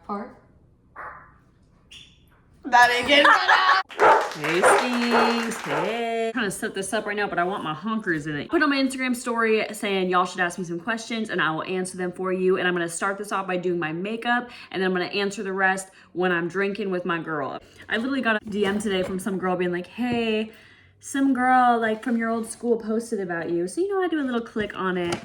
Part. That ain't getting cut out. Hey, Stings. Hey. I'm trying to set this up right now, but I want my honkers in it. Put on my Instagram story saying y'all should ask me some questions and I will answer them for you. And I'm going to start this off by doing my makeup and then I'm going to answer the rest when I'm drinking with my girl. I literally got a DM today from some girl being like, hey, some girl like from your old school posted about you. So, you know, I do a little click on it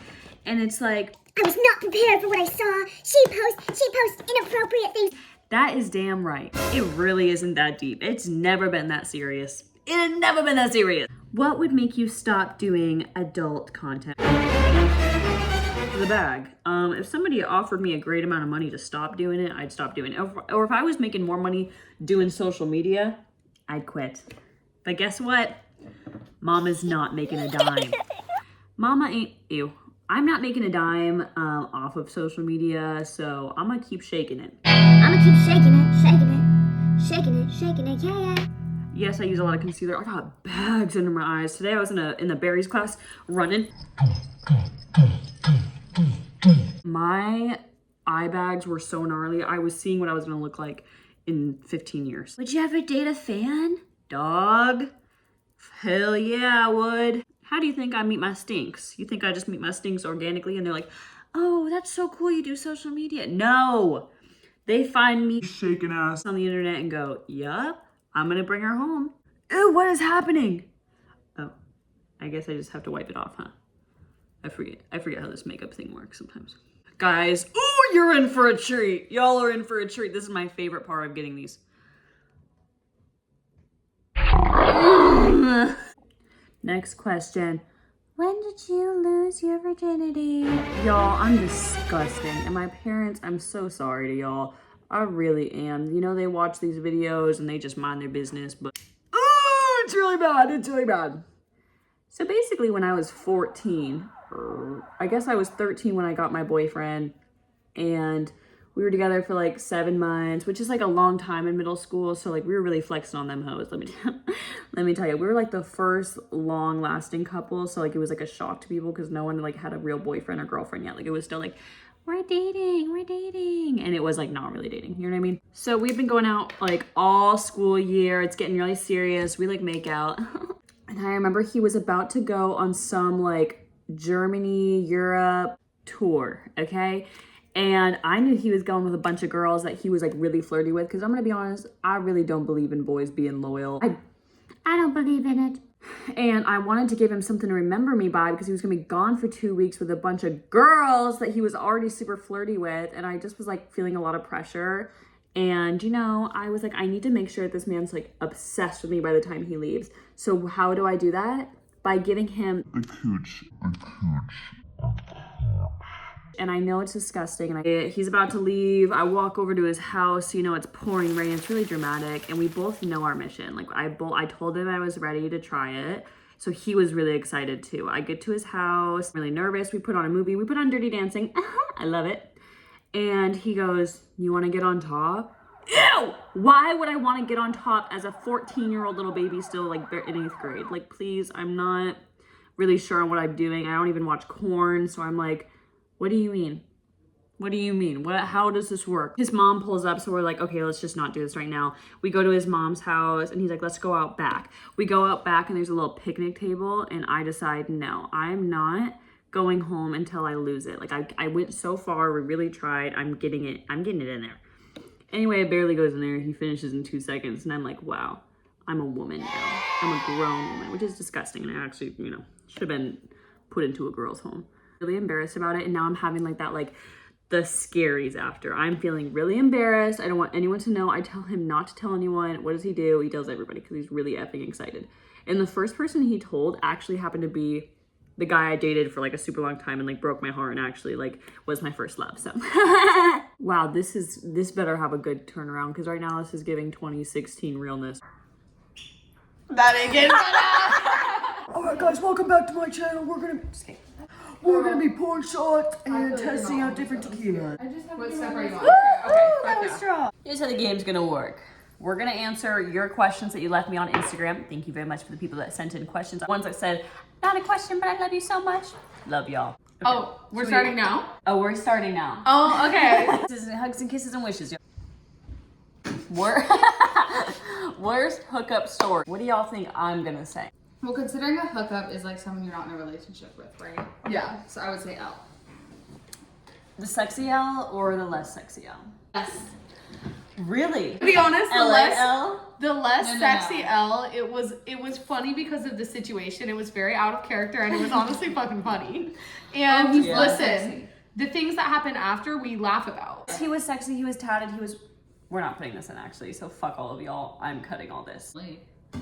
and it's like, I was not prepared for what I saw. She posts inappropriate things. that is damn right. It really isn't that deep. It's never been that serious. It had never been that serious. What would make you stop doing adult content? The bag. If somebody offered me a great amount of money to stop doing it, I'd stop doing it. Or if I was making more money doing social media, I'd quit. But guess what? Mama's not making a dime. Mama ain't, ew. I'm not making a dime off of social media, so I'm gonna keep shaking it. I'ma keep shaking it, yeah. Yes, I use a lot of concealer. I got bags under my eyes. Today I was in the berries class running. My eye bags were so gnarly. I was seeing what I was gonna look like in 15 years. Would you ever date a fan? Dog? Hell yeah, I would. How do you think I meet my stinks? You think I just meet my stinks organically and they're like, oh, that's so cool, you do social media. No, they find me shaking ass on the internet and go, yup, I'm gonna bring her home. Ew, what is happening? Oh, I guess I just have to wipe it off, huh? I forget how this makeup thing works sometimes. Guys, ooh, you're in for a treat. Y'all are in for a treat. This is my favorite part of getting these. Next question. When did you lose your virginity? Y'all, I'm disgusting. And my parents, I'm so sorry to y'all. I really am. You know, they watch these videos and they just mind their business, but oh, it's really bad. It's really bad. So basically when I was 14, I guess I was 13 when I got my boyfriend and we were together for like 7 months, which is like a long time in middle school. So like we were really flexing on them hoes. Let me tell you, we were like the first long lasting couple. So like it was like a shock to people because no one like had a real boyfriend or girlfriend yet. Like it was still like, we're dating. And it was like not really dating, you know what I mean? So we've been going out like all school year. It's getting really serious. We like make out. And I remember he was about to go on some like Germany, Europe tour, okay? And I knew he was going with a bunch of girls that he was like really flirty with because I'm gonna be honest, I really don't believe in boys being loyal. I don't believe in it. And I wanted to give him something to remember me by because he was gonna be gone for 2 weeks with a bunch of girls that he was already super flirty with. And I just was like feeling a lot of pressure. And you know, I was like, I need to make sure that this man's like obsessed with me by the time he leaves. So how do I do that? By giving him a cooch. And I know it's disgusting. And he's about to leave. I walk over to his house. You know, it's pouring rain. It's really dramatic. And we both know our mission. Like I told him I was ready to try it. So he was really excited too. I get to his house, really nervous. We put on a movie. We put on Dirty Dancing. I love it. And he goes, you want to get on top? Ew! Why would I want to get on top as a 14-year-old little baby still like in 8th grade? Like, please, I'm not really sure on what I'm doing. I don't even watch porn. So I'm like, what do you mean? What do you mean? How does this work? His mom pulls up, so we're like, okay, let's just not do this right now. We go to his mom's house and he's like, let's go out back. We go out back and there's a little picnic table and I decide, no, I'm not going home until I lose it. Like I went so far, we really tried. I'm getting it in there. Anyway, it barely goes in there. He finishes in 2 seconds and I'm like, wow, I'm a woman now. I'm a grown woman, which is disgusting. And I actually, you know, should have been put into a girl's home. Really embarrassed about it. And now I'm having like that, like the scaries after. I'm feeling really embarrassed. I don't want anyone to know. I tell him not to tell anyone. What does he do? He tells everybody because he's really effing excited. And the first person he told actually happened to be the guy I dated for like a super long time and like broke my heart and actually like was my first love. So wow, this better have a good turnaround because right now this is giving 2016 realness. That ain't getting cut out. All right, guys, welcome back to my channel. We're gonna be pouring shots and testing out different tequilas. What step are you on? Okay, That was strong. Here's how the game's gonna work. We're gonna answer your questions that you left me on Instagram. Thank you very much for the people that sent in questions. Ones that said, not a question, but I love you so much. Love y'all. Oh, we're starting now? Oh, we're starting now. Oh, okay. This is hugs and kisses and wishes. Worst hookup story. What do y'all think I'm gonna say? Well, considering a hookup is like someone you're not in a relationship with, right? Yeah. So I would say L. The sexy L or the less sexy L? S. Really? To be honest, the less No. sexy L, it was funny because of the situation. It was very out of character and it was honestly fucking funny. And he's Yeah. listen, sexy. the things that happen after we laugh about. He was sexy, he was tatted, he was... We're not putting this in actually, so fuck all of y'all. I'm cutting all this. I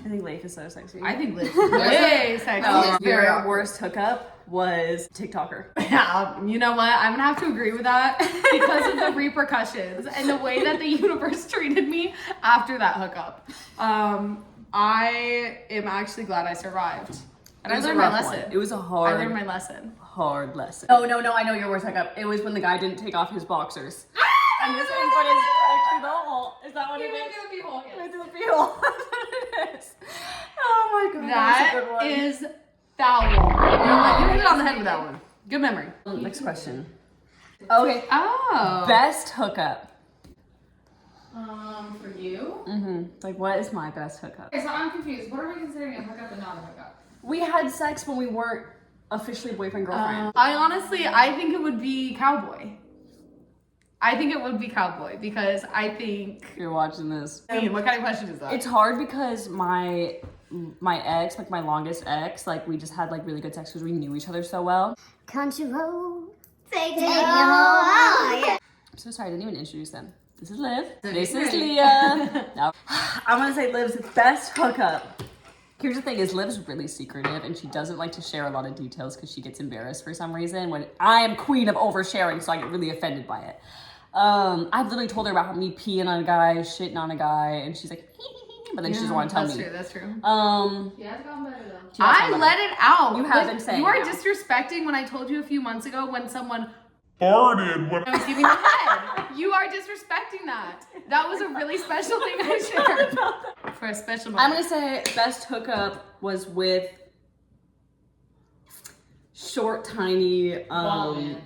think Leif is so sexy. I think Liz is way sexy. No, Very Your awkward. worst hookup was TikToker. Yeah, you know what? I'm gonna have to agree with that because of the repercussions and the way that the universe treated me after that hookup. I am actually glad I survived. And I learned my lesson. It was a I learned my lesson. hard lesson. Oh, no, I know your worst hookup. It was when the guy didn't take off his boxers. And this one put his dick through the hole. Is that what it is? Went through the hole. That's what it is. Oh my god. That is foul. You know what? You hit it on the head with that one. Good memory. Next question. Okay. Oh. Best hookup. For you? Like, what is my best hookup? Okay, so I'm confused. What are we considering a hookup and not a hookup? We had sex when we weren't officially boyfriend girlfriend. I think it would be cowboy. I think it would be cowboy because I think. You're watching this. I mean, what kind of question is that? It's hard because my ex, like my longest ex, like we just had like really good sex because we knew each other so well. Control. Take it all. Yeah. I'm so sorry, I didn't even introduce them. This is Liv. This is Leah. No. I'm gonna say Liv's best hookup. Here's the thing is Liv's really secretive and she doesn't like to share a lot of details because she gets embarrassed for some reason when I am queen of oversharing, so I get really offended by it. I've literally told her about me peeing on a guy, shitting on a guy, and she's like, but then she doesn't want to tell me. That's true. Yeah, it's gotten better though. I let it out. You have been saying you are it now. disrespecting when I told you a few months ago when someone Farted when I was giving the head. You are disrespecting that. That was a really special thing I shared for a special moment. I'm gonna say best hookup was with short, tiny, Bald man.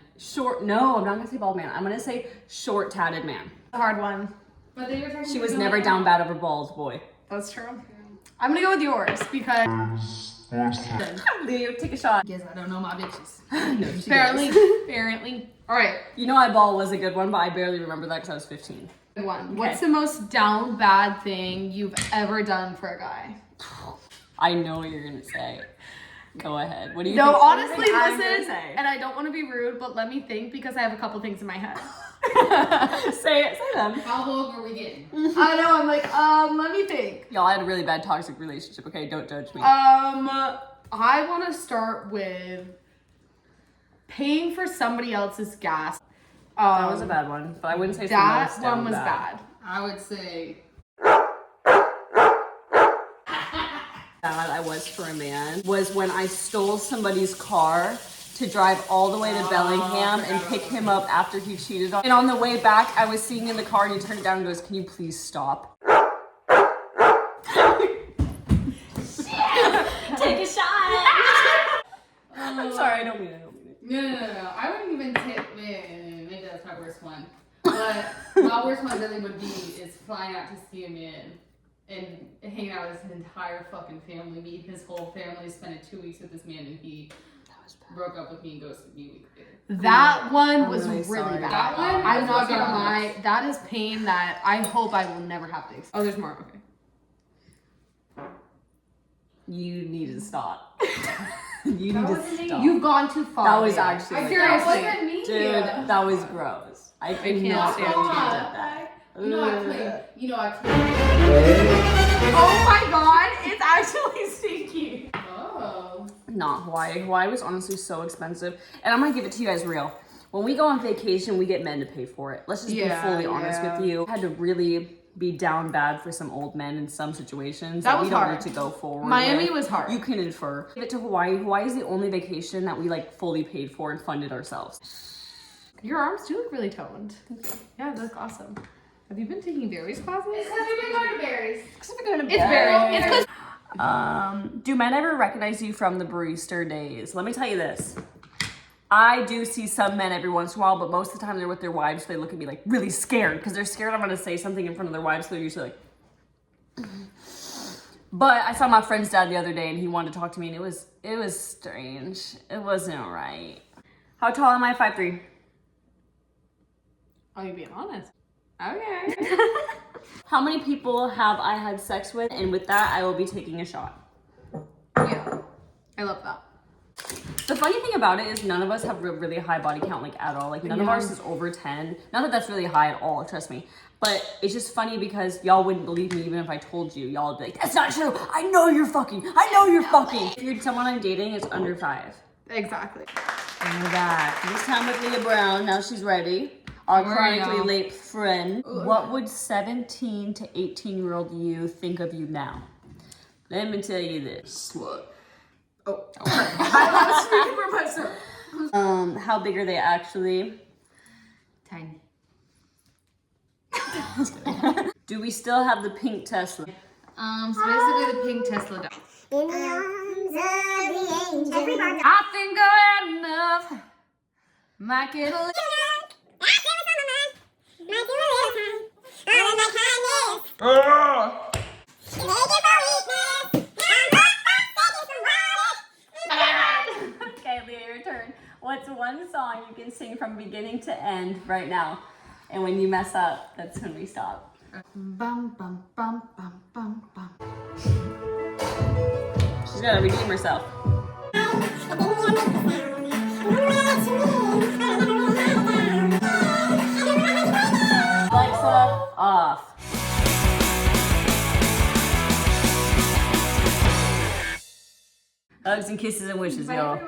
no, I'm not gonna say bald man. I'm gonna say short, tatted man. a hard one. But then you're talking She was never down bad over balls, boy. That's true. I'm gonna go with yours because Leo, take a shot. Yes, I don't know my bitches. No, she apparently, does. apparently. All right, You know, eyeball was a good one, but I barely remember that because I was 15. good one. What's the most down bad thing you've ever done for a guy? I know what you're gonna say. Go ahead. What do you No, think? What do you honestly, think I'm gonna listen, say? and I don't want to be rude, but let me think because I have a couple things in my head. Say them. How vulgar are we getting? I know, I'm like, let me think. Y'all, I had a really bad toxic relationship, okay? Don't judge me. I want to start with paying for somebody else's gas. That was a bad one, but I wouldn't say it's the That most one down was bad. bad. I would say Bad I was for a man was when I stole somebody's car to drive all the way to Bellingham and pick him up after he cheated on me. And on the way back, I was sitting in the car and he turned it down and goes, "Can you please stop?" Take a shot. I'm sorry, I don't mean it. no. I wouldn't even take. Maybe that's my worst one. But my worst one really would be is flying out to see him and hanging out with his entire fucking family, meet his whole family, spending 2 weeks with this man, and he broke up with me and ghosted me a week later. That one I'm was really really sorry. bad. That one? I'm not was gonna the lie. That is pain that I hope I will never have to experience. Oh, there's more. Okay. You need to stop. You need to stop. You've gone too far. That was there. actually like- That wasn't me. Dude, that was gross. I can't cannot stand believe you it. did that. You know I clean. You know I clean. Oh my god, it's actually stinky. Oh. Not Hawaii. Hawaii was honestly so expensive. And I'm gonna give it to you guys real. When we go on vacation, we get men to pay for it. Let's just be fully honest with you. I had to really be down bad for some old men in some situations That that we was don't hard. need to go forward Miami with. was hard. You can infer. Give it to Hawaii. Hawaii is the only vacation that we like fully paid for and funded ourselves. Your arms do look really toned. Yeah, they look awesome. Have you been taking berries classes? It's because we've been going to berries. It's berries. It's because Do men ever recognize you from the barista days? Let me tell you this. I do see some men every once in a while, but most of the time they're with their wives, so they look at me like really scared because they're scared I'm gonna say something in front of their wives, so they're usually like. But I saw my friend's dad the other day and he wanted to talk to me and it was strange. It wasn't right. How tall am I? 5'3". Are you being honest? Okay. How many people have I had sex with? And with that, I will be taking a shot. Yeah. I love that. The funny thing about it is none of us have really high body count, like at all. Like none of ours is over 10. Not that that's really high at all, trust me. But it's just funny because y'all wouldn't believe me even if I told you. Y'all would be like, that's not true. I know you're fucking. I know you're fucking. If you're someone I'm dating, it's under 5. Exactly. Oh my God. This time with Leah Brown. Now she's ready. Our chronically late friend. What would 17 to 18-year-old you think of you now? Let me tell you this. Slut. Oh. How big are they actually? Tiny. Do we still have the pink Tesla? So basically the pink Tesla dog. In the arms of the angel. Everybody. I think I had enough. Might get a little. Okay, Leah, your turn. What's one song you can sing from beginning to end right now? And when you mess up, that's when we stop. Bum bum bum bum bum bum. She's gotta redeem herself. Alexa, off. Hugs and kisses and wishes, y'all.